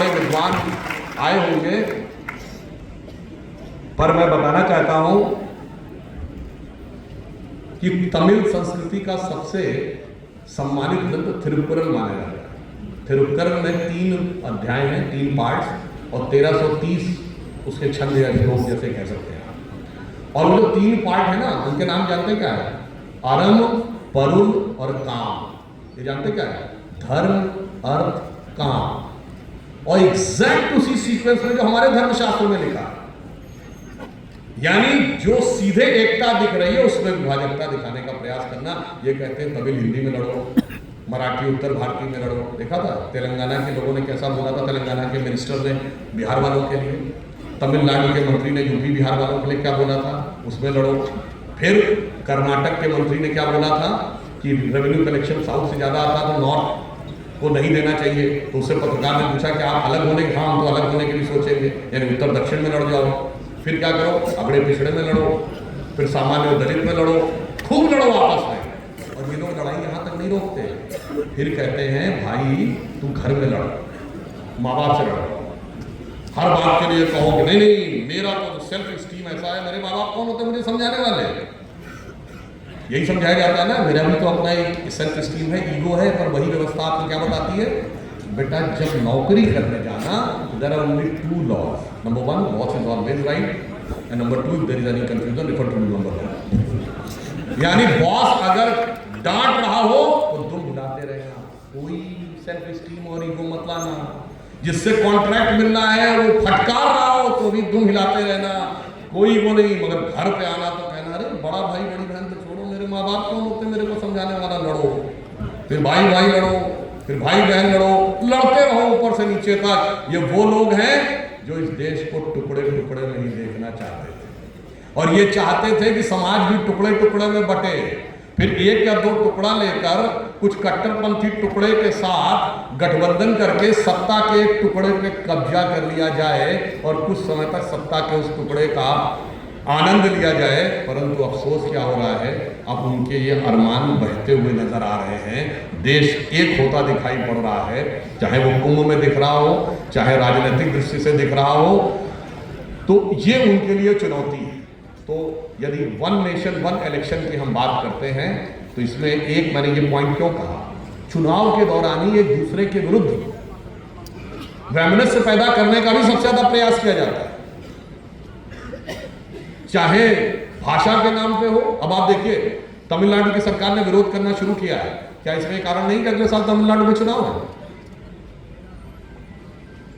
बड़े विद्वान आए होंगे, पर मैं बताना चाहता हूं कि तमिल संस्कृति का सबसे सम्मानित ग्रंथ थिरुकुरल माना जाता है। थिरुकुरल में 3 अध्याय हैं, 3 पार्ट्स, और 1330 उसके छंद या श्लोक जैसे कह सकते हैं। और वो जो 3 पार्ट है ना, उनके नाम जानते हैं क्या है? अरम, परुल और काम। ये जानते क्या है? धर्म, अर्थ, काम। और एग्जैक्ट उसी सीक्वेंस में जो हमारे धर्मशास्त्र में लिखा है, यानी जो सीधे एकता दिख रही है उसमें विभाजकता दिखाने का प्रयास करना। ये कहते हैं तमिल हिंदी में लड़ो, मराठी उत्तर भारतीय में लड़ो। देखा था तेलंगाना के लोगों ने कैसा बोला था, तेलंगाना के मिनिस्टर ने बिहार वालों के लिए, तमिलनाडु के मंत्री ने यूपी बिहार वालों के लिए क्या बोला था, उसमें लड़ो। फिर कर्नाटक के मंत्री ने क्या बोला था कि रेवेन्यू कलेक्शन साउथ से ज़्यादा आता तो नॉर्थ को नहीं देना चाहिए। तो उससे पत्रकार ने पूछा कि आप अलग होने के, हाँ हम तो अलग होने के लिए सोचेंगे, यानी उत्तर दक्षिण में लड़ जाओ। फिर क्या करो, अगड़े पिछड़े में लड़ो, फिर सामान्य दलित में लड़ो, खूब लड़ो आपस में। और ये लोग लड़ाई यहाँ तक नहीं रोकते, फिर कहते हैं भाई तू घर में लड़ो, माँ बाप से लड़ो। हर बात के लिए कहो कि नहीं नहीं मेरा तो सेल्फ स्टीम ऐसा है, मेरे माँ बाप कौन होते मुझे समझाने वाले? यही समझाया जाता है ना, मेरा भी तो अपना एक सेल्फ स्टीम है, ईगो है। पर वही व्यवस्था आपको क्या बताती है? बेटा जब नौकरी करने जाना, there are only 2 laws. Number 1, boss is always right, and number 2, if there is any confusion refer to number 1। यानी बॉस अगर डांट रहा हो तो दुम हिलाते रहना, कोई सेल्फ स्टीम और ईगो मत लाना। जिससे कॉन्ट्रैक्ट मिलना है वो फटकार रहा हो तो भी दुम हिलाते रहना, कोई वो नहीं। मगर घर पे आना तो कहना अरे बड़ा भाई बड़ी बहन तो छोड़ो, मेरे माँ बाप कौन होते मेरे को समझाने वाला? लड़ो, फिर भाई भाई लड़ो, फिर भाई बहन लड़ो, लड़ते रहो ऊपर से नीचे तक। ये वो लोग हैं जो इस देश को टुकड़े टुकड़े में ही देखना चाहते थे, और ये चाहते थे कि समाज भी टुकड़े टुकड़े में बटे। फिर 1 या 2 टुकड़ा लेकर कुछ कट्टरपंथी टुकड़े के साथ गठबंधन करके सत्ता के एक टुकड़े पे कब्जा कर लिया जाए और कुछ समय तक सत्ता के उस टुकड़े का आनंद लिया जाए। परंतु अफसोस क्या हो रहा है, अब उनके ये अरमान बहते हुए नजर आ रहे हैं। देश एक होता दिखाई पड़ रहा है, चाहे वो कुंभ में दिख रहा हो, चाहे राजनीतिक दृष्टि से दिख रहा हो, तो ये उनके लिए चुनौती है। तो यदि 1 नेशन 1 इलेक्शन की हम बात करते हैं तो इसमें एक मैंने ये पॉइंट क्यों कहा, चुनाव के दौरान ही एक दूसरे के विरुद्ध वैमनस्य पैदा करने का भी सबसे ज्यादा प्रयास किया जाता है, चाहे भाषा के नाम पे हो। अब आप देखिए तमिलनाडु की सरकार ने विरोध करना शुरू किया है, क्या इसमें कारण नहीं कि अगले साल तमिलनाडु में चुनाव है?